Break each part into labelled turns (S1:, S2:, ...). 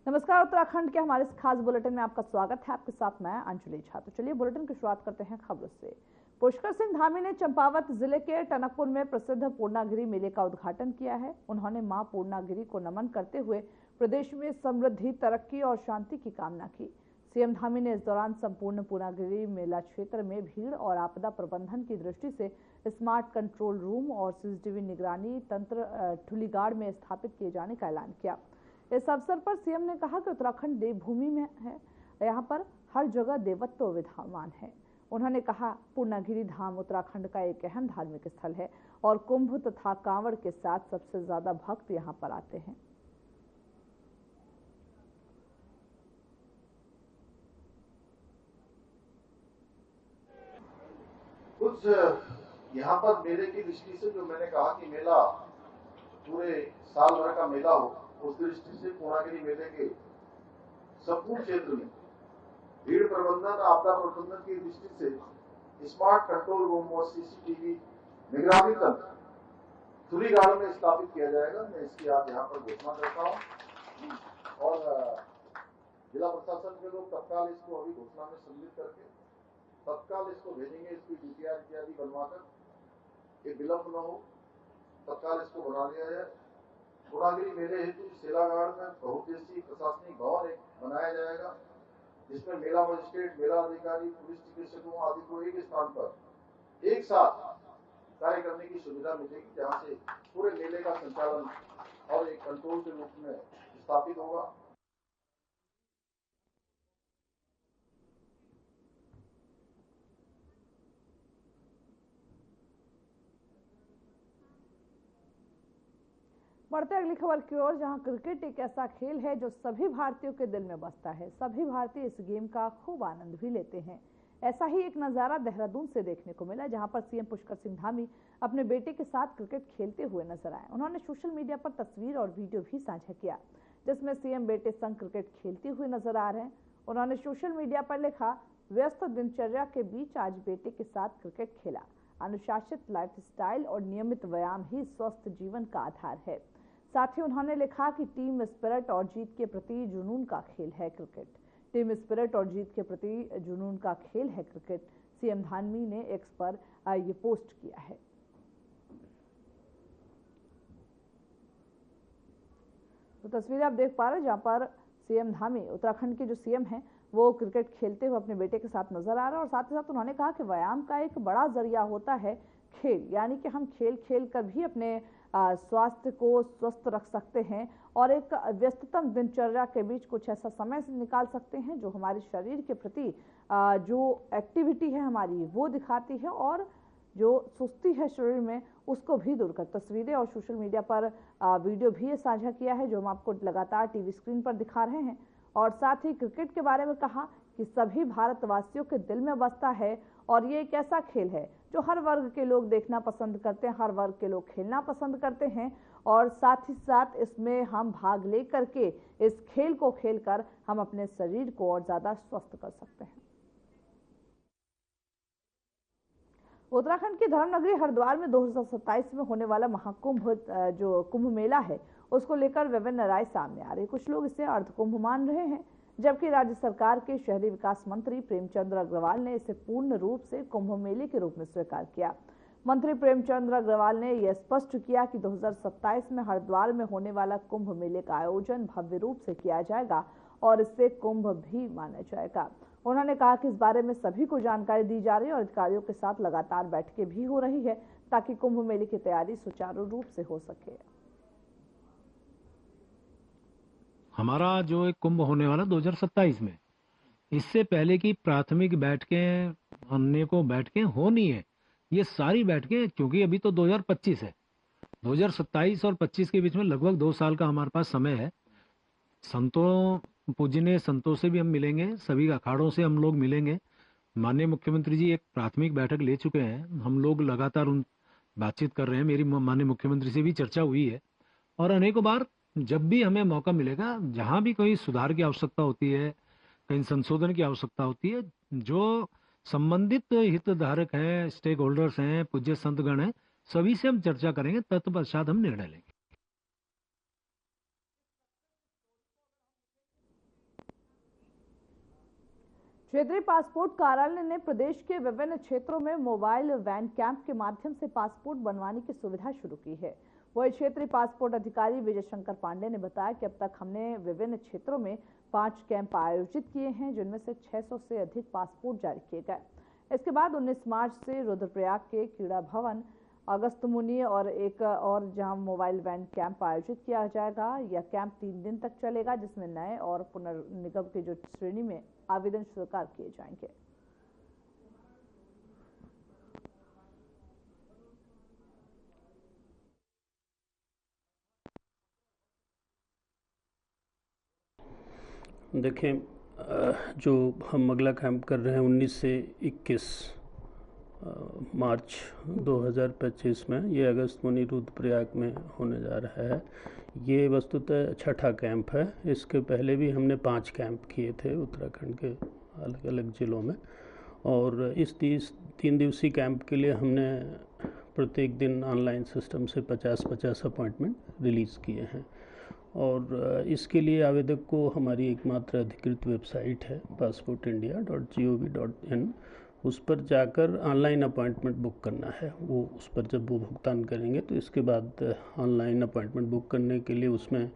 S1: नमस्कार, उत्तराखंड के हमारे इस खास बुलेटिन में आपका स्वागत है। आपके साथ मैं अंजलि झा। तो चलिए बुलेटिन की शुरुआत करते हैं खबरों से। पुष्कर सिंह धामी ने चंपावत जिले के टनकपुर में प्रसिद्ध पूर्णागिरि मेले का उद्घाटन किया है। उन्होंने मां पूर्णागिरि को नमन करते हुए प्रदेश में समृद्धि, तरक्की और शांति की कामना की। सीएम धामी ने इस दौरान संपूर्ण पूर्णागिरि मेला क्षेत्र में भीड़ और आपदा प्रबंधन की दृष्टि से स्मार्ट कंट्रोल रूम और सीसीटीवी निगरानी तंत्र ठुलीगाड़ में स्थापित किए जाने का ऐलान किया। इस अवसर पर सीएम ने कहा कि उत्तराखंड देवभूमि में है, यहाँ पर हर जगह देवत्व विद्यमान है। उन्होंने कहा, पूर्णागिरि धाम उत्तराखंड का एक अहम धार्मिक स्थल है और कुंभ तथा कांवड़ के साथ सबसे ज्यादा भक्त यहाँ पर आते हैं।
S2: कुछ यहाँ पर मेले की दृष्टि से जो मैंने कहा कि मेला पूरे साल भर का मेला हो, उस दृष्टि से पूर्णागिरि मेले के संपूर्ण क्षेत्र में भीड़ प्रबंधन, आपदा प्रबंधन की दृष्टि से स्मार्ट कंट्रोल रूम और सीसीटीवी निगरानी तंत्र ठुलीगाड़ में स्थापित किया जाएगा। मैं इसकी आज यहाँ पर घोषणा करता हूँ और जिला प्रशासन के लोग तत्काल इसको अभी घोषणा में सम्मिलित करके तत्काल इसको भेजेंगे। इसकी डीपीआर इत्यादि बनवाकर विलंब न हो, तत्काल इसको बना लिया जाए। पूर्णागिरि मेले हेतु सेलागाड़ में बहुउद्देशीय प्रशासनिक भवन एक बनाया जाएगा, जिसमें मेला मजिस्ट्रेट, मेला अधिकारी, पुलिस चिकित्सकों आदि को एक स्थान पर एक साथ कार्य करने की सुविधा मिलेगी, जहां से पूरे मेले का संचालन और एक कंट्रोल के रूप में स्थापित होगा।
S1: बढ़ते अगली खबर की ओर, जहां क्रिकेट एक ऐसा खेल है जो सभी भारतीयों के दिल में बसता है। सभी भारतीय इस गेम का खूब आनंद भी लेते हैं। ऐसा ही एक नजारा देहरादून से देखने को मिला, जहां पर सीएम पुष्कर सिंह धामी अपने बेटे के साथ क्रिकेट खेलते हुए नजर आए। उन्होंने सोशल मीडिया पर तस्वीर और वीडियो भी साझा किया, जिसमें सीएम बेटे संग क्रिकेट खेलते हुए नजर आ रहे हैं। उन्होंने सोशल मीडिया पर लिखा, व्यस्त दिनचर्या के बीच आज बेटे के साथ क्रिकेट खेला। अनुशासित लाइफस्टाइल और नियमित व्यायाम ही स्वस्थ जीवन का आधार है। साथ ही उन्होंने लिखा कि टीम स्पिरिट और जीत के प्रति जुनून का खेल है क्रिकेट। टीम स्पिरिट और जीत के प्रति जुनून का खेल है क्रिकेट। सीएम धामी ने एक्स पर ये पोस्ट किया है। तो तस्वीरें आप देख पा रहे हैं, जहां पर सीएम धामी, उत्तराखंड के जो सीएम हैं, वो क्रिकेट खेलते हुए अपने बेटे के साथ नजर आ रहे हैं। और साथ ही साथ उन्होंने कहा कि व्यायाम का एक बड़ा जरिया होता है खेल, यानी कि हम खेल खेल कर भी अपने स्वास्थ्य को स्वस्थ रख सकते हैं और एक व्यस्ततम दिनचर्या के बीच कुछ ऐसा समय निकाल सकते हैं जो हमारे शरीर के प्रति जो एक्टिविटी है हमारी वो दिखाती है और जो सुस्ती है शरीर में उसको भी दूर कर। तस्वीरें और सोशल मीडिया पर वीडियो भी साझा किया है, जो हम आपको लगातार टीवी स्क्रीन पर दिखा रहे हैं। और साथ ही क्रिकेट के बारे में कहा कि सभी भारतवासियों के दिल में बसता है और ये एक ऐसा खेल है जो हर वर्ग के लोग देखना पसंद करते हैं, हर वर्ग के लोग खेलना पसंद करते हैं। और साथ ही साथ इसमें हम भाग लेकर के इस खेल को खेलकर हम अपने शरीर को और ज्यादा स्वस्थ कर सकते हैं। उत्तराखंड की धर्मनगरी हरिद्वार में 2027 में होने वाला महाकुंभ, जो कुंभ मेला है, उसको लेकर विभिन्न राय सामने आ रही है। कुछ लोग इसे अर्धकुंभ मान रहे हैं, जबकि राज्य सरकार के शहरी विकास मंत्री प्रेमचंद्र अग्रवाल ने इसे पूर्ण रूप से कुंभ मेले के रूप में स्वीकार किया। मंत्री प्रेमचंद्र अग्रवाल ने यह स्पष्ट किया कि 2027 में हरिद्वार में होने वाला कुंभ मेले का आयोजन भव्य रूप से किया जाएगा और इसे कुंभ भी माना जाएगा। उन्होंने कहा कि इस बारे में सभी को जानकारी दी जा रही है और अधिकारियों के साथ लगातार बैठकें भी हो रही है ताकि कुंभ मेले की तैयारी सुचारू रूप से हो सके।
S3: हमारा जो एक कुंभ होने वाला 2027 में, इससे पहले की प्राथमिक बैठकें हमने को बैठकें होनी है। ये सारी बैठकें, क्योंकि अभी तो 2025 है, 2027 और 25 के बीच में लगभग 2 साल का हमारे पास समय है। संतों, पूजनीय संतों से भी हम मिलेंगे, सभी अखाड़ों से हम लोग मिलेंगे। माननीय मुख्यमंत्री जी एक प्राथमिक बैठक ले चुके हैं, हम लोग लगातार उन बातचीत कर रहे हैं। मेरी माननीय मुख्यमंत्री से भी चर्चा हुई है और अनेकों बार जब भी हमें मौका मिलेगा, जहां भी कोई सुधार की आवश्यकता होती है, कहीं संशोधन की आवश्यकता होती है, जो संबंधित हितधारक हैं, स्टेक होल्डर्स हैं, पूज्य संतगण हैं, सभी से हम चर्चा करेंगे, तत्पश्चात हम निर्णय लेंगे।
S1: क्षेत्रीय पासपोर्ट कार्यालय ने प्रदेश के विभिन्न क्षेत्रों में मोबाइल वैन कैंप के माध्यम से पासपोर्ट बनवाने की सुविधा शुरू की है। वही क्षेत्रीय पासपोर्ट अधिकारी विजय शंकर पांडे ने बताया कि अब तक हमने विभिन्न क्षेत्रों में 5 कैंप आयोजित किए हैं, जिनमें से 600 से अधिक पासपोर्ट जारी किए गए। इसके बाद 19 मार्च से रुद्रप्रयाग के क्रीड़ा भवन, अगस्त्यमुनि और एक और जहां मोबाइल वैन कैंप आयोजित किया जाएगा। यह कैंप 3 दिन तक चलेगा, जिसमें नए और पुनर्निगम की जो श्रेणी में आवेदन स्वीकार किए जाएंगे।
S4: देखें, जो हम अगला कैंप कर रहे हैं 19 से 21 मार्च 2025 में, ये अगस्त्यमुनि रुद्रप्रयाग में होने जा रहा है। ये वस्तुतः छठा कैंप है। इसके पहले भी हमने 5 कैंप किए थे उत्तराखंड के अलग अलग ज़िलों में, और इस 3 दिवसीय कैंप के लिए हमने प्रत्येक दिन ऑनलाइन सिस्टम से 50-50 अपॉइंटमेंट रिलीज़ किए हैं। और इसके लिए आवेदक को हमारी एकमात्र अधिकृत वेबसाइट है passportindia.gov.in, उस पर जाकर ऑनलाइन अपॉइंटमेंट बुक करना है। वो उस पर जब वो भुगतान करेंगे तो इसके बाद ऑनलाइन अपॉइंटमेंट बुक करने के लिए उसमें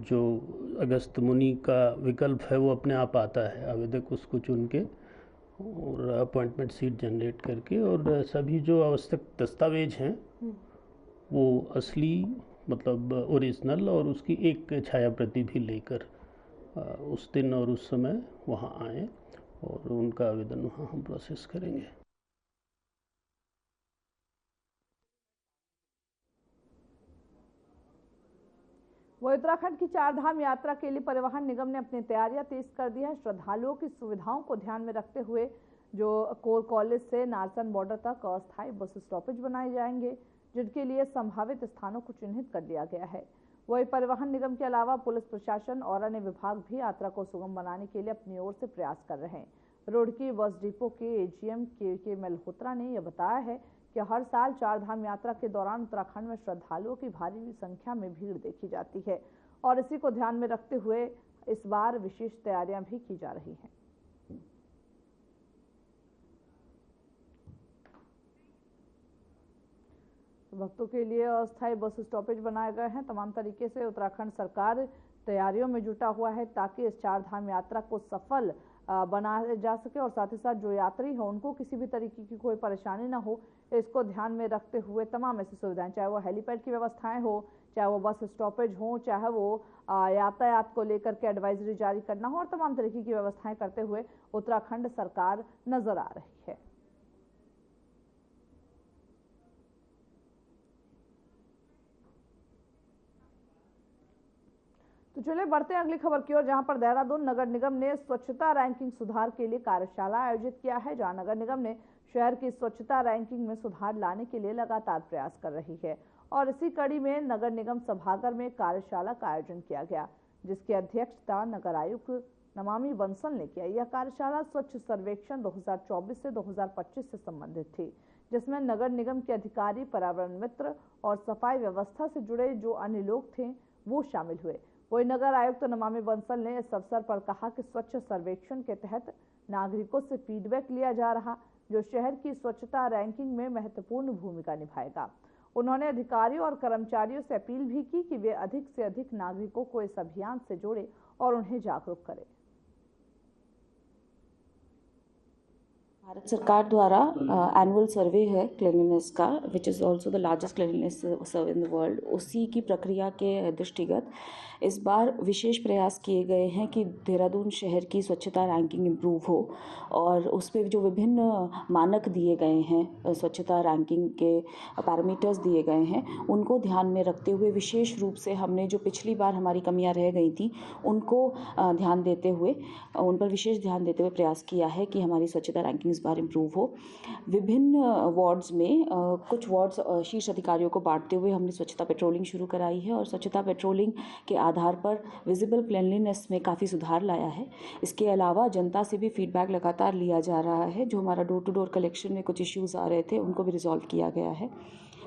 S4: जो अगस्त्यमुनि का विकल्प है वो अपने आप आता है। आवेदक उसको चुन के और अपॉइंटमेंट सीट जनरेट करके, और सभी जो आवश्यक दस्तावेज हैं वो असली मतलब ओरिजिनल और उसकी एक छाया प्रति भी लेकर उस दिन और उस समय वहाँ आएँ और उनका आवेदन वहाँ हम प्रोसेस करेंगे।
S1: वह उत्तराखंड की 4 धाम यात्रा के लिए परिवहन निगम ने अपनी तैयारियां तेज कर दी है। श्रद्धालुओं की सुविधाओं को ध्यान में रखते हुए जो कोर कॉलेज से नारसन बॉर्डर तक अस्थायी बस स्टॉपेज बनाए जाएंगे, जिनके लिए संभावित स्थानों को चिन्हित कर लिया गया है। वही परिवहन निगम के अलावा पुलिस प्रशासन और अन्य विभाग भी यात्रा को सुगम बनाने के लिए अपनी ओर से प्रयास कर रहे हैं। रुड़की बस डिपो के एजीएम के मल्होत्रा ने यह बताया है कि हर साल 4 धाम यात्रा के दौरान उत्तराखंड में श्रद्धालुओं की भारी संख्या में भीड़ देखी जाती है, और इसी को ध्यान में रखते हुए इस बार विशेष तैयारियां भी की जा रही हैं। भक्तों के लिए अस्थायी बस स्टॉपेज बनाए गए हैं। तमाम तरीके से उत्तराखंड सरकार तैयारियों में जुटा हुआ है ताकि इस 4 धाम यात्रा को सफल बनाया जा सके, और साथ ही साथ जो यात्री हो उनको किसी भी तरीके की कोई परेशानी ना हो, इसको ध्यान में रखते हुए तमाम ऐसी सुविधाएं, चाहे वो हेलीपैड की व्यवस्थाएं हो, चाहे वो बस स्टॉपेज हो, चाहे वो यातायात को लेकर के एडवाइजरी जारी करना हो, और तमाम तरीके की व्यवस्थाएं करते हुए उत्तराखंड सरकार नजर आ रही है। तो चलिए बढ़ते हैं अगली खबर की ओर, जहां पर देहरादून नगर निगम ने स्वच्छता रैंकिंग सुधार के लिए कार्यशाला आयोजित किया है। जहां नगर निगम ने शहर की स्वच्छता रैंकिंग में सुधार लाने के लिए लगातार प्रयास कर रही है, और इसी कड़ी में नगर निगम सभागार में कार्यशाला का आयोजन किया गया, जिसकी अध्यक्षता नगर आयुक्त नमामि बंसल ने किया। यह कार्यशाला स्वच्छ सर्वेक्षण 2024 से 2025 से संबंधित थी, जिसमें नगर निगम के अधिकारी, पर्यावरण मित्र और सफाई व्यवस्था से जुड़े जो अन्य लोग थे वो शामिल हुए। वही नगर आयुक्त नमामि बंसल ने इस अवसर पर कहा कि स्वच्छ सर्वेक्षण के तहत नागरिकों से फीडबैक लिया जा रहा, जो शहर की स्वच्छता रैंकिंग में महत्वपूर्ण भूमिका निभाएगा। उन्होंने अधिकारियों और कर्मचारियों से अपील भी की कि वे अधिक से अधिक नागरिकों को इस अभियान से जोड़े और उन्हें जागरूक करें।
S5: भारत सरकार द्वारा एनुअल सर्वे है क्लीनलीनेस का, which is also the largest cleanliness survey in the world. उसी की प्रक्रिया के दृष्टिगत इस बार विशेष प्रयास किए गए हैं कि देहरादून शहर की स्वच्छता रैंकिंग इम्प्रूव हो, और उस पर जो विभिन्न मानक दिए गए हैं, स्वच्छता रैंकिंग के पैरामीटर्स दिए गए हैं, उनको ध्यान में रखते हुए विशेष रूप से हमने जो पिछली बार हमारी कमियां रह गई थी उनको ध्यान देते हुए, उन पर विशेष ध्यान देते हुए प्रयास किया है कि हमारी स्वच्छता रैंकिंग इस बार इम्प्रूव हो। विभिन्न वार्ड्स में कुछ वार्ड्स शीर्ष अधिकारियों को बांटते हुए हमने स्वच्छता पेट्रोलिंग शुरू कराई है, और स्वच्छता पेट्रोलिंग के आधार पर विजिबल क्लीनलीनेस में काफ़ी सुधार लाया है। इसके अलावा जनता से भी फीडबैक लगातार लिया जा रहा है। जो हमारा डोर टू डोर कलेक्शन में कुछ इश्यूज़ आ रहे थे उनको भी रिजॉल्व किया गया है।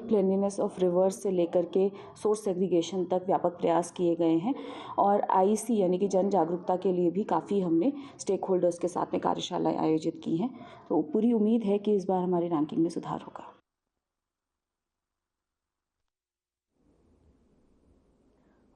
S5: क्लीनलीनेस ऑफ रिवर्स से लेकर के सोर्स सेग्रीगेशन तक व्यापक प्रयास किए गए हैं। और आईसी यानी कि जन जागरूकता के लिए भी काफ़ी हमने स्टेक होल्डर्स के साथ में कार्यशालाएँ आयोजित की हैं। तो पूरी उम्मीद है कि इस बार हमारी रैंकिंग में सुधार होगा।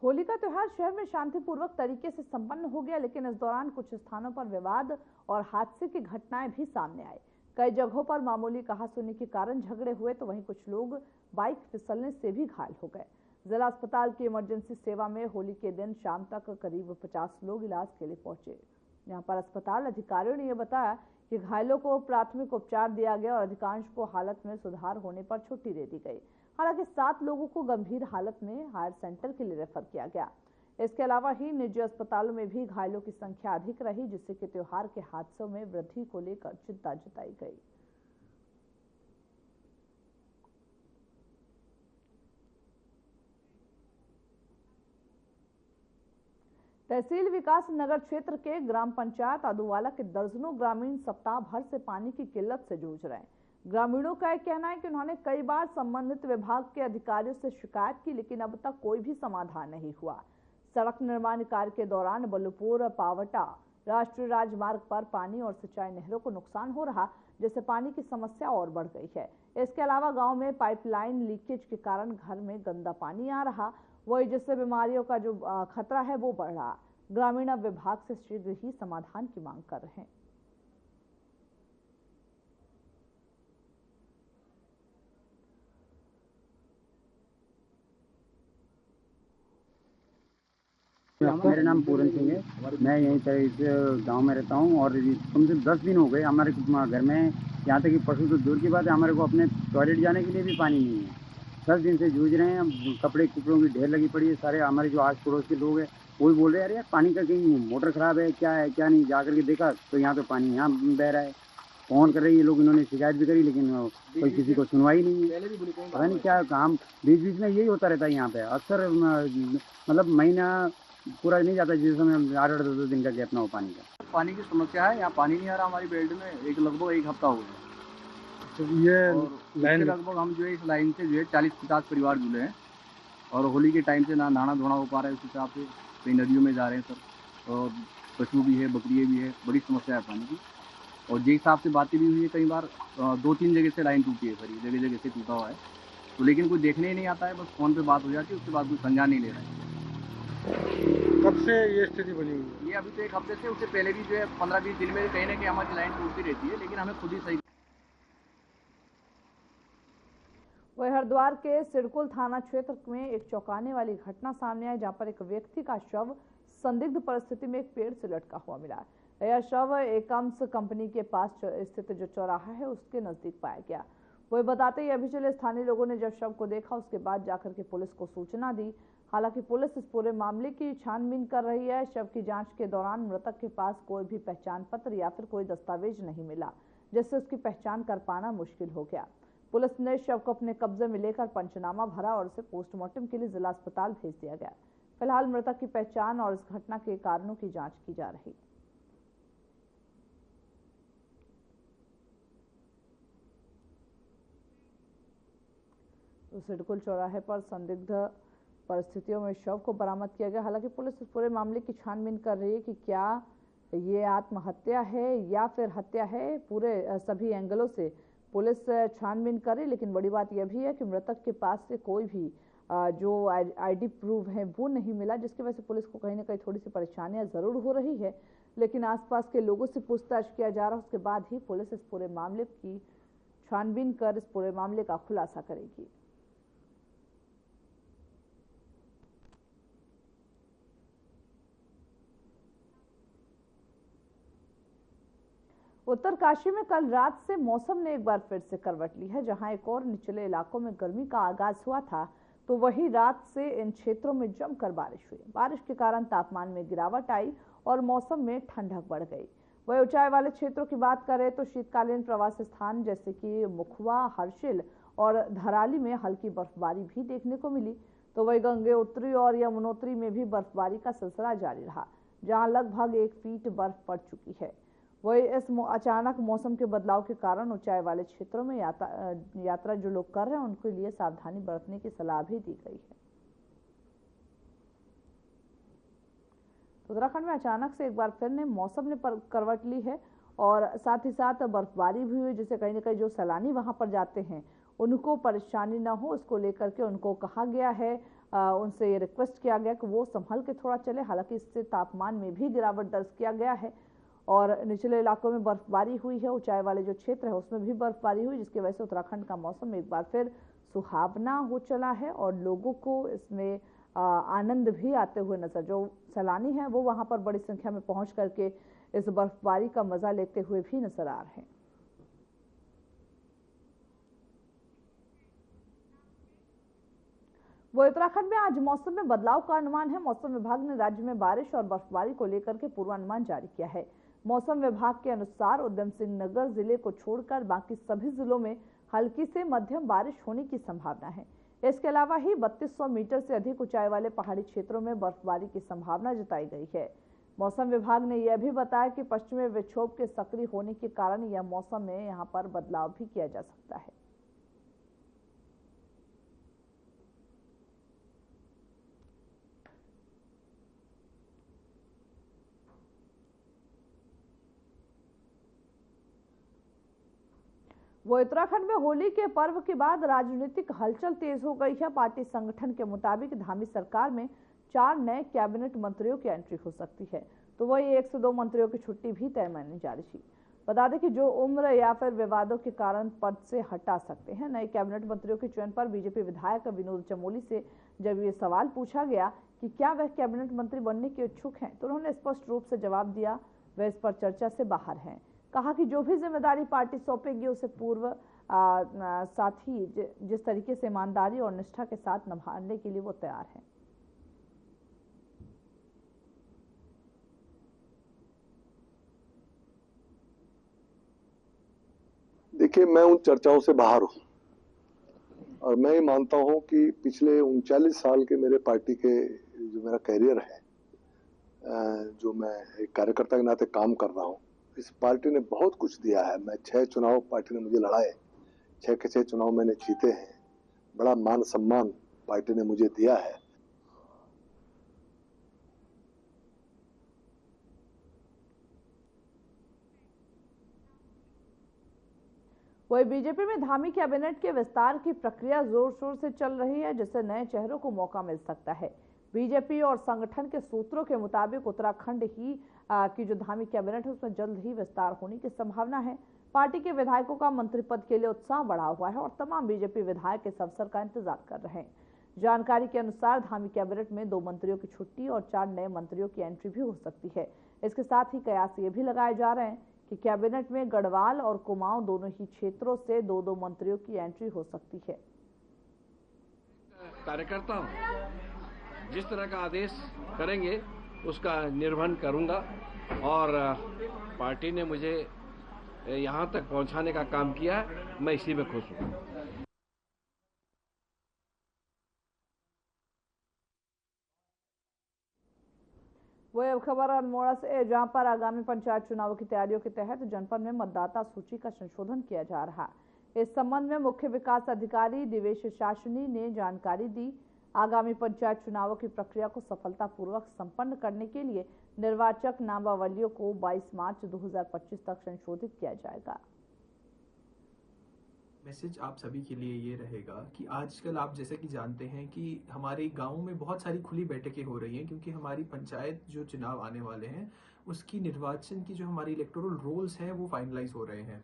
S1: होली का त्योहार शहर में शांतिपूर्वक तरीके से संपन्न हो गया, लेकिन इस दौरान कुछ स्थानों पर विवाद और हादसे की घटनाएं भी सामने आई। कई जगहों पर मामूली कहासुनी के कारण झगड़े हुए, तो वहीं कुछ लोग बाइक फिसलने से भी घायल हो गए। जिला अस्पताल की इमरजेंसी सेवा में होली के दिन शाम तक करीब 50 लोग इलाज के लिए पहुंचे। यहाँ पर अस्पताल अधिकारियों ने यह बताया कि घायलों को प्राथमिक उपचार दिया गया और अधिकांश को हालत में सुधार होने पर छुट्टी दे दी गई। हालांकि 7 लोगों को गंभीर हालत में हायर सेंटर के लिए रेफर किया गया। इसके अलावा ही निजी अस्पतालों में भी घायलों की संख्या अधिक रही, जिससे कि त्योहार के हादसों में वृद्धि को लेकर चिंता जताई गई। तहसील विकास नगर क्षेत्र के ग्राम पंचायत आदुवाला के दर्जनों ग्रामीण सप्ताह भर से पानी की किल्लत से जूझ रहे हैं। ग्रामीणों का यह कहना है कि उन्होंने कई बार संबंधित विभाग के अधिकारियों से शिकायत की, लेकिन अब तक कोई भी समाधान नहीं हुआ। सड़क निर्माण कार्य के दौरान बलुपुर पावटा राष्ट्रीय राजमार्ग पर पानी और सिंचाई नहरों को नुकसान हो रहा, जिससे पानी की समस्या और बढ़ गई है। इसके अलावा गांव में पाइपलाइन लीकेज के कारण घर में गंदा पानी आ रहा, वही जिससे बीमारियों का जो खतरा है वो बढ़ रहा। ग्रामीण अब विभाग से शीघ्र ही समाधान की मांग कर रहे हैं।
S6: मेरा नाम पूरन सिंह है। मैं यहीं पर इस गांव में रहता हूं और कम से कम 10 दिन हो गए हमारे घर में, यहाँ तक कि परसों तो दूर की बात है, हमारे को अपने टॉयलेट जाने के लिए भी पानी नहीं है। 10 दिन से जूझ रहे हैं। कपड़ों की ढेर लगी पड़ी है। सारे हमारे जो आस पड़ोस के लोग हैं वो भी बोल रहे हैं, अरे यार पानी का कहीं मोटर खराब है क्या है क्या नहीं। जा करके देखा तो यहाँ तो पानी यहाँ बह रहा है। फोन कर रही है लोग, इन्होंने शिकायत भी करी, लेकिन कोई किसी को सुनवाई नहीं है। पता नहीं क्या काम, बीच बीच में यही होता रहता है यहाँ पे अक्सर। मतलब महीना पूरा नहीं जाता जिस समय 8-10 दिन का गैप ना हो पानी का।
S7: पानी की समस्या है, यहाँ पानी नहीं आ रहा हमारी बेल्ट में लगभग एक हफ्ता हो गया।
S3: तो ये लाइन
S7: लगभग हम जो है इस लाइन से जो है 40-50 परिवार जुड़े हैं और होली के टाइम से ना नहाना धोना हो पा रहा है उस हिसाब से। कई नदियों में जा रहे हैं सर, और पशु भी है, बकरियाँ भी है, बड़ी समस्या है पानी की। और जिस हिसाब से बातें भी हुई है, कई बार 2-3 जगह से लाइन टूटी है सर, जगह जगह से टूटा हुआ है। तो लेकिन कोई देखने ही नहीं आता है, बस फ़ोन पे बात हो जाती है, उसके बाद कोई संज्ञान नहीं ले रहा है।
S3: कब से ये स्थिति बनी हुई है?
S7: ये अभी तो एक हफ्ते से, उससे पहले भी जो है 15-20 दिन में कहीं ना कहीं हमारी लाइन टूटती रहती है, लेकिन हमें खुद ही सही।
S1: वही हरिद्वार के सिडकुल थाना क्षेत्र में एक चौंकाने वाली घटना सामने आई, जहां पर एक व्यक्ति का शव संदिग्ध परिस्थिति में एक पेड़ से लटका हुआ मिला। यह शव एकम्स कंपनी के पास स्थित जो चौराहा है उसके नजदीक पाया गया। वही बताते ही अभी चले स्थानीय लोगों ने जब शव को देखा उसके बाद जाकर के पुलिस को सूचना दी। हालांकि पुलिस इस पूरे मामले की छानबीन कर रही है। शव की जांच के दौरान मृतक के पास कोई भी पहचान पत्र या फिर कोई दस्तावेज नहीं मिला, जिससे उसकी पहचान कर पाना मुश्किल हो गया। पुलिस ने शव को अपने कब्जे में लेकर पंचनामा भरा और उसे पोस्टमार्टम के लिए जिला अस्पताल भेज दिया गया। फिलहाल मृतक की पहचान और इस घटना के कारणों की जांच की जा रही। तो सिडकुल चौराहे पर संदिग्ध परिस्थितियों में शव को बरामद किया गया। हालांकि पुलिस इस पूरे मामले की छानबीन कर रही है कि क्या ये आत्महत्या है या फिर हत्या है। पूरे सभी एंगलों से पुलिस छानबीन करे, लेकिन बड़ी बात यह भी है कि मृतक के पास से कोई भी जो आईडी प्रूफ है वो नहीं मिला, जिसकी वजह से पुलिस को कहीं ना कहीं थोड़ी सी परेशानियां जरूर हो रही है। लेकिन आसपास के लोगों से पूछताछ किया जा रहा है, उसके बाद ही पुलिस इस पूरे मामले की छानबीन कर इस पूरे मामले का खुलासा करेगी। उत्तरकाशी में कल रात से मौसम ने एक बार फिर से करवट ली है। जहां एक और निचले इलाकों में गर्मी का आगाज हुआ था, तो वही रात से इन क्षेत्रों में जमकर बारिश हुई। बारिश के कारण तापमान में गिरावट आई और मौसम में ठंडक बढ़ गई। वही ऊंचाई वाले क्षेत्रों की बात करें तो शीतकालीन प्रवासी स्थान जैसे कि मुखवा, हर्षिल और धराली में हल्की बर्फबारी भी देखने को मिली। तो वही गंगोत्री और यमुनोत्री में भी बर्फबारी का सिलसिला जारी रहा, जहां लगभग 1 फीट बर्फ पड़ चुकी है। वही इस अचानक मौसम के बदलाव के कारण ऊंचाई वाले क्षेत्रों में यात्रा जो लोग कर रहे हैं उनके लिए सावधानी बरतने की सलाह भी दी गई है। उत्तराखंड में अचानक से एक बार फिर ने मौसम ने करवट ली है और साथ ही साथ बर्फबारी भी हुई, जिससे कहीं ना कहीं जो सैलानी वहां पर जाते हैं उनको परेशानी ना हो, इसको लेकर के उनको कहा गया है, उनसे ये रिक्वेस्ट किया गया कि वो संभल के थोड़ा चले। हालांकि इससे तापमान में भी गिरावट दर्ज किया गया है और निचले इलाकों में बर्फबारी हुई है, ऊंचाई वाले जो क्षेत्र है उसमें भी बर्फबारी हुई, जिसकी वजह से उत्तराखंड का मौसम एक बार फिर सुहावना हो चला है और लोगों को इसमें आनंद भी आते हुए नजर, जो सैलानी हैं वो वहां पर बड़ी संख्या में पहुंच करके इस बर्फबारी का मजा लेते हुए भी नजर आ रहे हैं। वो उत्तराखंड में आज मौसम में बदलाव का अनुमान है। मौसम विभाग ने राज्य में बारिश और बर्फबारी को लेकर के पूर्वानुमान जारी किया है। मौसम विभाग के अनुसार उधम सिंह नगर जिले को छोड़कर बाकी सभी जिलों में हल्की से मध्यम बारिश होने की संभावना है। इसके अलावा ही 3200 मीटर से अधिक ऊंचाई वाले पहाड़ी क्षेत्रों में बर्फबारी की संभावना जताई गई है। मौसम विभाग ने यह भी बताया कि पश्चिमी विक्षोभ के सक्रिय होने के कारण यह मौसम में यहां पर बदलाव भी किया जा सकता है। वो उत्तराखंड में होली के पर्व के बाद राजनीतिक हलचल तेज हो गई है। पार्टी संगठन के मुताबिक धामी सरकार में 4 नए कैबिनेट मंत्रियों की एंट्री हो सकती है, तो वही 1 से 2 मंत्रियों की छुट्टी भी तय मानी जा रही है। बता दें कि जो उम्र या फिर विवादों के कारण पद से हटा सकते हैं। नए कैबिनेट मंत्रियों के चयन पर बीजेपी विधायक विनोद चमोली से जब ये सवाल पूछा गया कि क्या वह कैबिनेट मंत्री बनने के इच्छुक हैं, तो उन्होंने स्पष्ट रूप से जवाब दिया वह इस पर चर्चा से बाहर हैं। कहा कि जो भी जिम्मेदारी पार्टी सौंपेगी उसे पूर्व साथी जिस तरीके से ईमानदारी और निष्ठा के साथ निभाने के लिए वो तैयार हैं।
S8: देखिए, मैं उन चर्चाओं से बाहर हूं और मैं ये मानता हूं कि पिछले 39 साल के मेरे पार्टी के जो मेरा कैरियर है, जो मैं एक कार्यकर्ता के नाते काम कर रहा हूं, इस पार्टी ने बहुत कुछ दिया है। मैं 6 चुनाव पार्टी ने मुझे लड़ाए, 6 के 6 चुनाव मैंने जीते हैं। बड़ा मान सम्मान पार्टी ने मुझे दिया है।
S1: वही बीजेपी में धामी कैबिनेट के विस्तार की प्रक्रिया जोर शोर से चल रही है, जिससे नए चेहरों को मौका मिल सकता है। बीजेपी और संगठन के सूत्रों के मुताबिक उत्तराखंड की जो धामी कैबिनेट है उसमें जल्द ही विस्तार होने की संभावना है। पार्टी के विधायकों का मंत्री पद के लिए उत्साह बढ़ा हुआ है और तमाम बीजेपी विधायक इस अवसर का इंतजार कर रहे हैं। जानकारी के अनुसार धामी कैबिनेट में 2 मंत्रियों की छुट्टी और 4 नए मंत्रियों की एंट्री भी हो सकती है। इसके साथ ही कयास ये भी लगाए जा रहे हैं कि कैबिनेट में गढ़वाल और कुमाऊं दोनों ही क्षेत्रों से 2-2 मंत्रियों की एंट्री हो सकती है।
S9: कार्यकर्ता हूं, जिस तरह का आदेश करेंगे उसका निर्वहन करूंगा और पार्टी ने मुझे यहां तक पहुंचाने का काम किया, मैं इसी में खुश हूं।
S1: वही अब खबर अल्मोड़ा से, जहां पर आगामी पंचायत चुनावों की तैयारियों के तहत जनपद में मतदाता सूची का संशोधन किया जा रहा है। इस संबंध में मुख्य विकास अधिकारी दिवेश शासनी ने जानकारी दी। आगामी पंचायत चुनावों की प्रक्रिया को सफलतापूर्वक संपन्न करने के लिए निर्वाचक नामावलियों को 22 मार्च 2025 तक संशोधित किया जाएगा।
S10: मैसेज आप सभी के लिए ये रहेगा कि आजकल आप जैसे कि जानते हैं कि हमारे गांव में बहुत सारी खुली बैठकें हो रही हैं, क्योंकि हमारी पंचायत जो चुनाव आने वाले हैं उसकी निर्वाचन की जो हमारी इलेक्टोरल रोल्स हैं वो फाइनलाइज हो रहे हैं।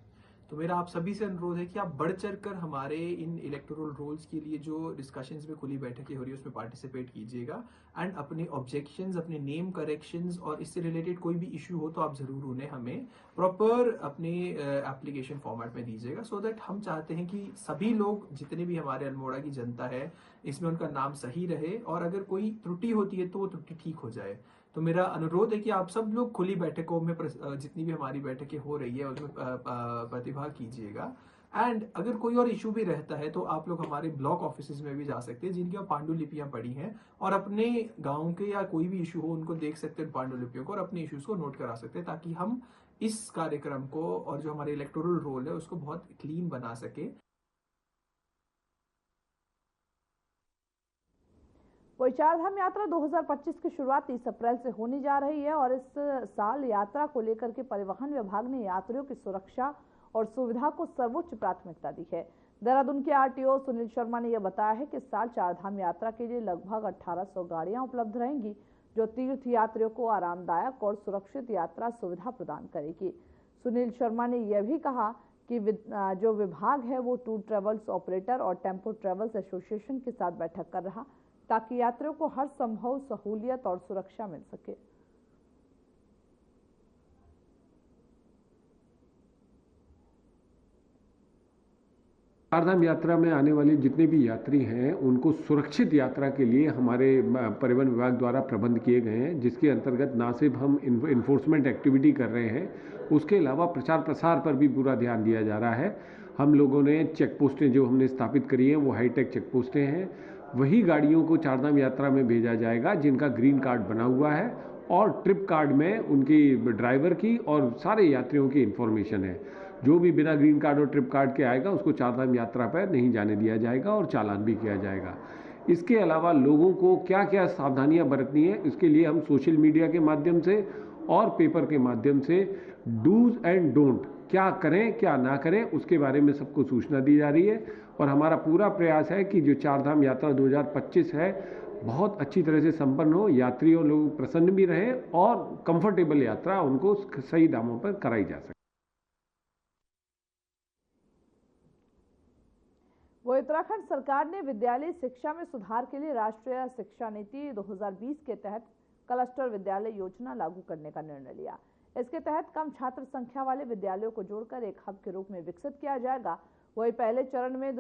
S10: तो मेरा आप सभी से अनुरोध है कि आप बढ़ चढ़ कर हमारे इन इलेक्टोरल रोल्स के लिए जो डिस्कशंस में खुली बैठकें हो रही है उसमें पार्टिसिपेट कीजिएगा एंड अपने ऑब्जेक्शंस, अपने नेम करेक्शंस और इससे रिलेटेड कोई भी इशू हो तो आप ज़रूर उन्हें हमें प्रॉपर अपने एप्लीकेशन फॉर्मेट में दीजिएगा, सो दैट हम चाहते हैं कि सभी लोग, जितने भी हमारे अल्मोड़ा की जनता है, इसमें उनका नाम सही रहे और अगर कोई त्रुटि होती है तो वो त्रुटि ठीक हो जाए। तो मेरा अनुरोध है कि आप सब लोग खुली बैठकों में जितनी भी हमारी बैठकें हो रही है उसमें प्रतिभाग कीजिएगा। एंड अगर कोई और इशू भी रहता है तो आप लोग हमारे ब्लॉक ऑफिसेज में भी जा सकते हैं, जिनकी पांडुलिपियां पड़ी हैं, और अपने गांव के या कोई भी इशू हो उनको देख सकते हैं पांडुलिपियों को और अपने इश्यूज को नोट करा सकते हैं, ताकि हम इस कार्यक्रम को और जो हमारे इलेक्टोरल रोल है उसको बहुत क्लीन बना सके।
S1: वही चारधाम यात्रा 2025 की शुरुआत 30 अप्रैल से होने जा रही है और इस साल यात्रा को लेकर के परिवहन विभाग ने यात्रियों की सुरक्षा और सुविधा को सर्वोच्च प्राथमिकता दी है। देहरादून के आरटीओ सुनील शर्मा ने यह बताया है कि इस साल चारधाम यात्रा के लिए लगभग 1800 गाड़ियां उपलब्ध रहेंगी, जो तीर्थ यात्रियों को आरामदायक और सुरक्षित यात्रा सुविधा प्रदान करेगी। सुनील शर्मा ने यह भी कहा कि जो विभाग है वो टूर ट्रेवल्स ऑपरेटर और टेम्पो ट्रेवल्स एसोसिएशन के साथ बैठक कर रहा, ताकि यात्रियों को हर संभव सहूलियत और सुरक्षा मिल सके।
S11: चारधाम यात्रा में आने वाले जितने भी यात्री हैं उनको सुरक्षित यात्रा के लिए हमारे परिवहन विभाग द्वारा प्रबंध किए गए हैं, जिसके अंतर्गत ना सिर्फ हम इन्फोर्समेंट एक्टिविटी कर रहे हैं, उसके अलावा प्रचार प्रसार पर भी पूरा ध्यान दिया जा रहा है। हम लोगों ने चेक पोस्टें जो हमने स्थापित करी हैं वो हाईटेक चेक पोस्टें हैं। वही गाड़ियों को चारधाम यात्रा में भेजा जाएगा जिनका ग्रीन कार्ड बना हुआ है और ट्रिप कार्ड में उनकी ड्राइवर की और सारे यात्रियों की इंफॉर्मेशन है। जो भी बिना ग्रीन कार्ड और ट्रिप कार्ड के आएगा उसको चारधाम यात्रा पर नहीं जाने दिया जाएगा और चालान भी किया जाएगा। इसके अलावा लोगों को क्या क्या सावधानियां बरतनी है, इसके लिए हम सोशल मीडिया के माध्यम से और पेपर के माध्यम से डूज एंड डोंट, क्या करें क्या ना करें, उसके बारे में सबको सूचना दी जा रही है। और हमारा पूरा प्रयास है कि जो चारधाम यात्रा 2025 है बहुत अच्छी तरह से संपन्न हो, यात्रियों लोग प्रसन्न भी रहें और कंफर्टेबल यात्रा उनको सही दामों पर कराई जा सके।
S1: वो उत्तराखंड सरकार ने विद्यालय शिक्षा में सुधार के लिए राष्ट्रीय शिक्षा नीति 2020 के तहत क्लस्टर विद्यालय योजना लागू करने का निर्णय लिया। इसके तहत कम छात्र संख्या वाले विद्यालयों को जोड़कर एक हब के रूप में विकसित किया जाएगा। वही पहले चरण में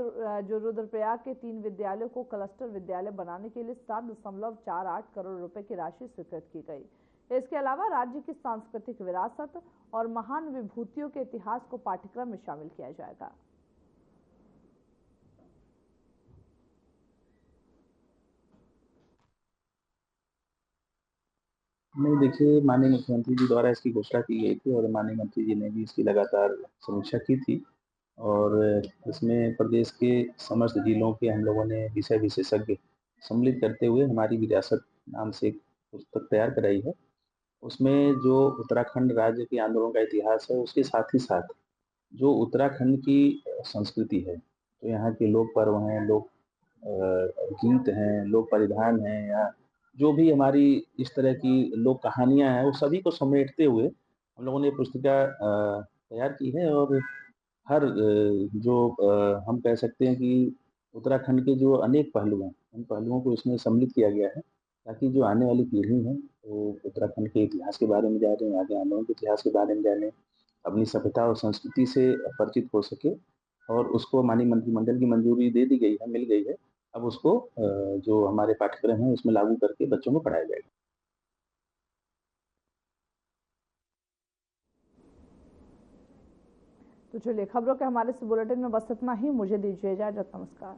S1: जो रुद्रप्रयाग के 3 विद्यालयों को क्लस्टर विद्यालय बनाने के लिए 7.48 करोड़ रुपए की राशि स्वीकृत की गई। इसके अलावा राज्य की सांस्कृतिक विरासत और महान विभूतियों के इतिहास को पाठ्यक्रम में शामिल किया जाएगा।
S12: नहीं, देखिए, माननीय मुख्यमंत्री जी द्वारा इसकी घोषणा की गई थी और माननीय मंत्री जी ने भी इसकी लगातार समीक्षा की थी और इसमें प्रदेश के समस्त जिलों के हम लोगों ने विषय विशेषज्ञ सम्मिलित करते हुए हमारी विरासत नाम से एक पुस्तक तैयार कराई है। उसमें जो उत्तराखंड राज्य के आंदोलन का इतिहास है, उसके साथ ही साथ जो उत्तराखंड की संस्कृति है, तो यहाँ के लोक पर्व हैं, लोक गीत हैं, लोक परिधान हैं, या जो भी हमारी इस तरह की लोक कहानियाँ हैं, वो सभी को समेटते हुए हम लोगों ने पुस्तिका तैयार की है। और हर हम कह सकते हैं कि उत्तराखंड के जो अनेक पहलू हैं, उन पहलुओं को इसमें सम्मिलित किया गया है, ताकि जो आने वाली पीढ़ी है वो उत्तराखंड के इतिहास के बारे में जाने, यहाँ के आंदोलन के इतिहास के बारे में जाने, अपनी सभ्यता और संस्कृति से परिचित हो सके। और उसको माननीय मंत्रिमंडल की मंजूरी दे दी गई है, मिल गई है। अब उसको जो हमारे पाठ्यक्रम है उसमें लागू करके बच्चों को पढ़ाया जाएगा।
S1: तो चलिए, खबरों के हमारे इस बुलेटिन में बस इतना ही। मुझे दीजिए इजाजत। नमस्कार।